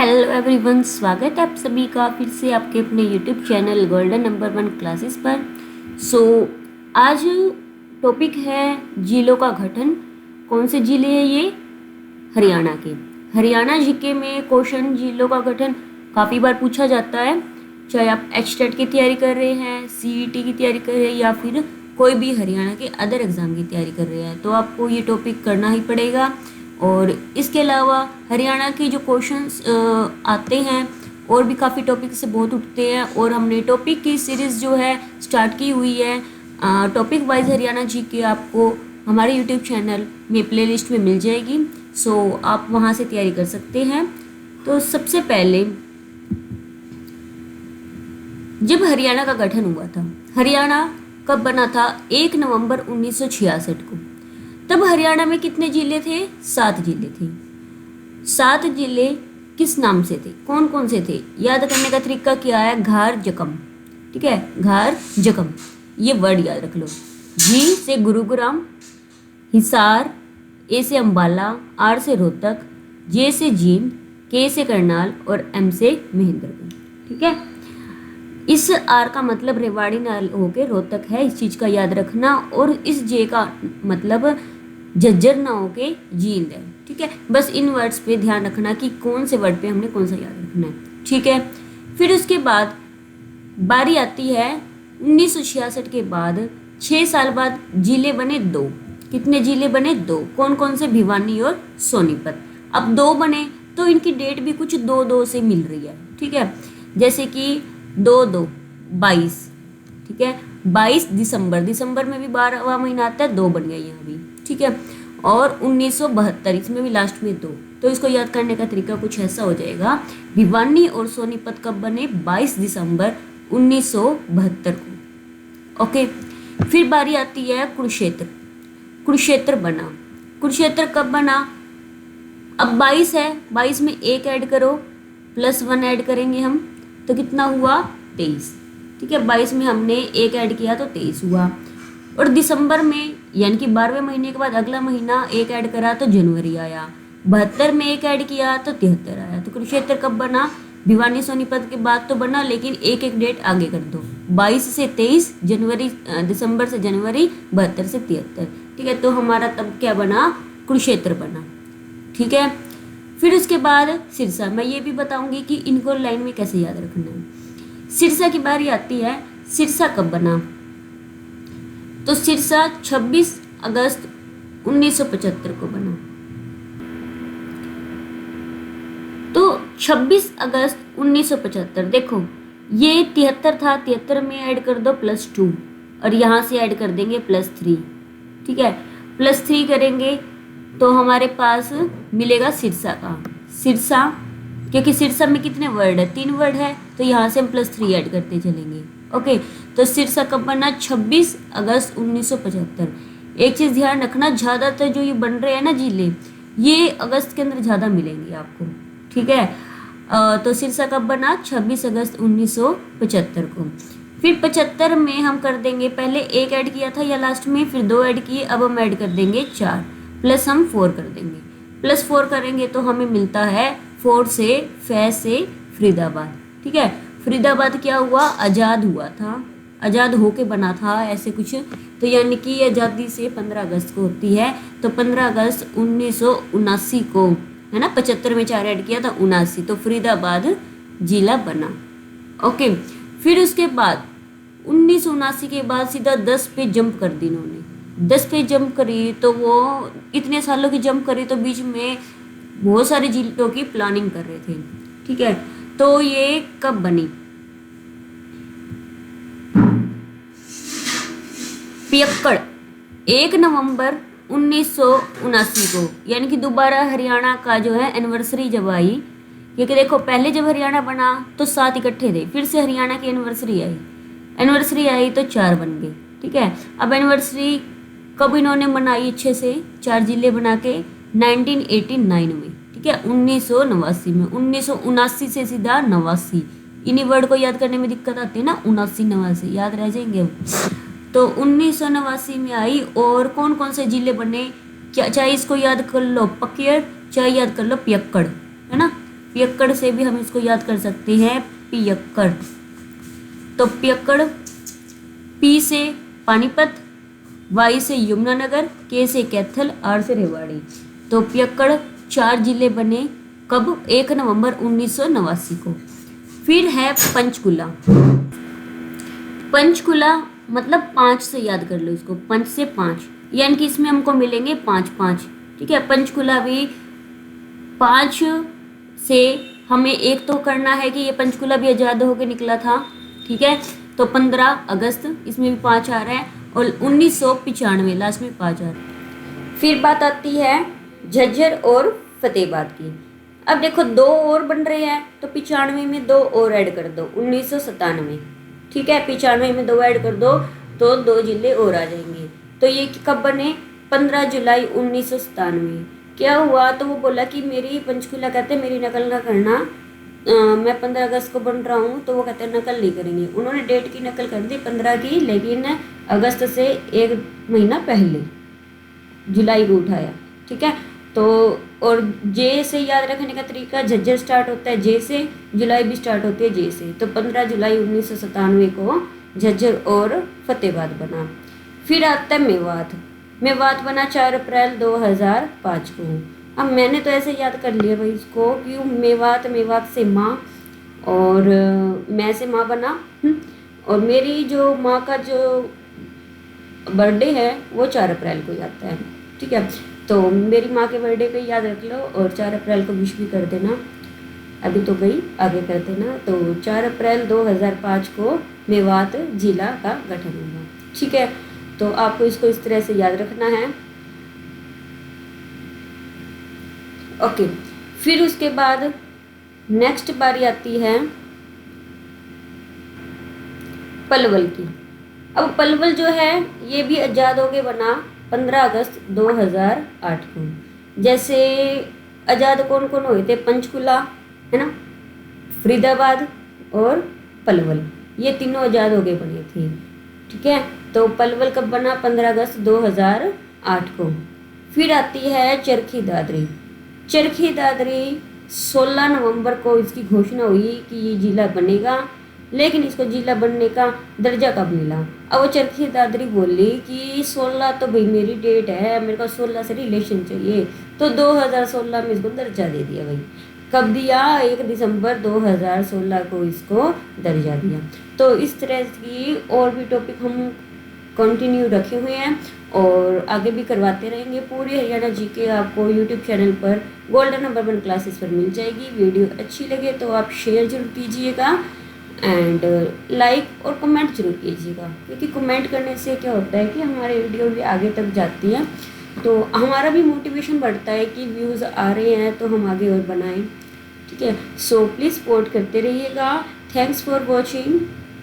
Hello everyone, स्वागत है आप सभी का फिर से आपके अपने YouTube channel golden number 1 classes पर। आज टॉपिक है जिलों का गठन। कौन से जिले हैं ये? हरियाणा के। हरियाणा जीके में क्वेश्चन जिलों का गठन काफ़ी बार पूछा जाता है, चाहे आप एचटेट की तैयारी कर रहे हैं, सीईटी की तैयारी कर रहे हैं या फिर कोई भी हरियाणा के अदर एग्ज़ाम की तैयारी कर रहे हैं, तो आपको ये टॉपिक करना ही पड़ेगा। और इसके अलावा हरियाणा के जो क्वेश्चंस आते हैं और भी काफ़ी टॉपिक से बहुत उठते हैं, और हमने टॉपिक की सीरीज़ जो है स्टार्ट की हुई है। टॉपिक वाइज हरियाणा जी के आपको हमारे यूट्यूब चैनल में प्लेलिस्ट में मिल जाएगी, सो आप वहाँ से तैयारी कर सकते हैं। तो सबसे पहले जब हरियाणा का गठन हुआ था, हरियाणा कब बना था? 1 नवंबर 1966 को। तब हरियाणा में कितने जिले थे? 7 जिले थे। 7 जिले किस नाम से थे? कौन कौन से थे? याद करने का तरीका क्या है? घार जकम। ठीक है, घार जकम, ये वर्ड याद रख लो। जी से गुरुग्राम, हिसार, ए से अंबाला, आर से रोहतक, जे से जींद, के से करनाल और एम से महेंद्रगढ़। ठीक है, इस आर का मतलब रेवाड़ी ना होके रोहतक है, इस चीज़ का याद रखना। और इस जे का मतलब झज्जर ना होके जींद है। ठीक है, बस इन वर्ड्स पे ध्यान रखना कि कौन से वर्ड पे हमने कौन सा याद रखना है। ठीक है, फिर उसके बाद बारी आती है 1966 के बाद 6 साल बाद जिले बने 2। कितने जिले बने? 2। कौन कौन से? भिवानी और सोनीपत। अब 2 बने तो इनकी डेट भी कुछ 2-2 से मिल रही है। ठीक है, जैसे कि 2-2 22। ठीक है, 22 दिसंबर में भी 12वां महीना आता है, 2 बन गया यहाँ भी। ठीक है, और 1972 इसमें भी लास्ट में 2। तो इसको याद करने का तरीका कुछ ऐसा हो जाएगा। भिवानी और सोनीपत कब बने? 22 दिसंबर 1972 को। ओके, फिर बारी आती है कुरुक्षेत्र। कुरुक्षेत्र बना। कुरुक्षेत्र कब बना? अब 22 है, 22 में 1 ऐड करो, +1 ऐड करेंगे हम, तो कितना हुआ? 23। ठीक है, 22 में हमने 1 ऐड किया तो 23 हुआ। और दिसंबर में यानी कि 12वें महीने के बाद अगला महीना 1 ऐड करा तो जनवरी आया। 72 में 1 ऐड किया तो 73 आया। तो कुरुक्षेत्र कब बना? भिवानी सोनीपत के बाद तो बना, लेकिन एक डेट आगे कर दो, 22 से 23, दिसंबर से जनवरी, 72 से 73। ठीक है, तो हमारा तब क्या बना? कुरुक्षेत्र बना। ठीक है, फिर उसके बाद सिरसा। मैं ये भी बताऊंगी कि इनको लाइन में कैसे याद रखना है। सिरसा की बारी आती है। सिरसा कब बना? तो सिरसा 26 अगस्त 1975 को बना। तो 26 अगस्त 1975, देखो ये 73 था, 73 में ऐड कर दो +2 और यहाँ से ऐड कर देंगे +3। ठीक है, +3 करेंगे तो हमारे पास मिलेगा सिरसा का। सिरसा, क्योंकि सिरसा में कितने वर्ड है? 3 वर्ड है, तो यहाँ से हम +3 ऐड करते चलेंगे। ओके, तो सिरसा कब बना? 26 अगस्त 1975। एक चीज़ ध्यान रखना, ज़्यादातर जो ये बन रहे हैं ना जिले, ये अगस्त के अंदर ज़्यादा मिलेंगे आपको। ठीक है, तो सिरसा कब बना? 26 अगस्त 1975 को। फिर 75 में हम कर देंगे, पहले 1 ऐड किया था या लास्ट में, फिर 2 ऐड किए, अब हम ऐड कर देंगे 4, प्लस हम 4 कर देंगे। +4 करेंगे तो हमें मिलता है 4 से फै से फरीदाबाद। ठीक है, फरीदाबाद क्या हुआ? आज़ाद हुआ था, आज़ाद होके बना था ऐसे कुछ। तो यानी कि आज़ादी से 15 अगस्त को होती है, तो 15 अगस्त 1979 को, है ना, 75 में 4 ऐड किया था 79, तो फरीदाबाद जिला बना। ओके, फिर उसके बाद 1979 के बाद सीधा 10 पे जंप कर दी इन्होंने। 10 पे जंप करी तो वो इतने सालों की जंप करी, तो बीच में बहुत सारे जिलों की प्लानिंग कर रहे थे। ठीक है, तो ये कब बनी? पियक्कड़ 1 नवंबर 1979 को, यानी कि दोबारा हरियाणा का जो है एनिवर्सरी जब आई, क्योंकि देखो पहले जब हरियाणा बना तो 7 इकट्ठे थे, फिर से हरियाणा की एनिवर्सरी आई तो 4 बन गए। ठीक है, अब एनिवर्सरी कब इन्होंने मनाई अच्छे से? 4 जिले बना के 1989 में। ठीक है, 1989 में, 1979 से सीधा 89, इन्हीं वर्ड को याद करने में दिक्कत आती है ना, 79 याद रह जाएंगे। तो 1989 में आई, और कौन कौन से जिले बने? क्या, चाहे इसको याद कर लो पकियर, चाहे याद कर लो पियक्कड़, है ना। पियक्कड़ से भी हम इसको याद कर सकते हैं, पियक्कड़। तो पियक्कड़, पी से पानीपत, वाई से यमुनानगर, के से कैथल, आर से रेवाड़ी। तो पियक्कड़ 4 जिले बने कब? 1 नवंबर 1989 को। फिर है पंचकुला। पंचकुला मतलब 5 से याद कर लो इसको, 5 से 5, यानी कि इसमें हमको मिलेंगे 5-5। ठीक है, पंचकुला भी 5 से हमें एक तो करना है कि ये पंचकुला भी आज़ाद होकर निकला था। ठीक है, तो 15 अगस्त, इसमें भी 5 आ रहा है, और 1995 लास्ट में 5 आ रहा है। फिर बात आती है झज्जर और फतेहाबाद की। अब देखो 2 और बन रहे हैं, तो 95 में 2 और ऐड कर दो, 1997। ठीक है, 95 में 2 ऐड कर दो तो 2 जिले और आ जाएंगे। तो ये कब बने? 15 जुलाई 1997। क्या हुआ? तो वो बोला कि मेरी पंचकुला कहते मेरी नकल ना करना, मैं 15 अगस्त को बन रहा हूँ, तो वो कहते हैं नकल नहीं करेंगे। उन्होंने डेट की नकल कर दी 15 की, लेकिन अगस्त से 1 महीना पहले जुलाई को उठाया। ठीक है, तो और जे से याद रखने का तरीका, झज्जर स्टार्ट होता है जे से, जुलाई भी स्टार्ट होती है जे से। तो 15 जुलाई 1997 को झज्जर और फतेहाबाद बना। फिर आता है मेवात। मेवात बना 4 अप्रैल 2005 को। अब मैंने तो ऐसे याद कर लिया भाई इसको कि मेवात, मेवात से माँ, और मैं से माँ बना। और मेरी जो माँ का जो बर्थडे है वो 4 अप्रैल को आता है। ठीक है, तो मेरी माँ के बर्थडे पे याद रख लो और 4 अप्रैल को विश भी कर देना। अभी तो गई, आगे कर देना। तो 4 अप्रैल 2005 को मेवात जिला का गठन हुआ। ठीक है, तो आपको इसको इस तरह से याद रखना है। ओके, फिर उसके बाद नेक्स्ट बारी आती है पलवल की। अब पलवल जो है ये भी आज़ाद होके बना 15 अगस्त 2008 को। जैसे आज़ाद कौन कौन हुए थे? पंचकुला है ना, फरीदाबाद और पलवल, ये तीनों आज़ाद होके बने थे। ठीक है, तो पलवल कब बना? 15 अगस्त 2008 को। फिर आती है चरखी दादरी। चरखी दादरी 16 नवंबर को इसकी घोषणा हुई कि ये जिला बनेगा, लेकिन इसको जिला बनने का दर्जा कब मिला? अब वो चरखी दादरी बोली कि 16 तो भाई मेरी डेट है, मेरे को 16 से रिलेशन चाहिए, तो 2016 में इसको दर्जा दे दिया भाई। कब दिया? 1 दिसंबर 2016 को इसको दर्जा दिया। तो इस तरह की और भी टॉपिक हम कंटिन्यू रखे हुए हैं और आगे भी करवाते रहेंगे। पूरी हरियाणा जीके आपको यूट्यूब चैनल पर गोल्डन नंबर 1 क्लासेस पर मिल जाएगी। वीडियो अच्छी लगे तो आप शेयर जरूर कीजिएगा एंड लाइक और कमेंट जरूर कीजिएगा, क्योंकि कमेंट करने से क्या होता है कि हमारे वीडियो भी आगे तक जाती हैं, तो हमारा भी मोटिवेशन बढ़ता है कि व्यूज़ आ रहे हैं तो हम आगे और बनाएं। ठीक है, सो प्लीज़ सपोर्ट करते रहिएगा। Thanks for watching.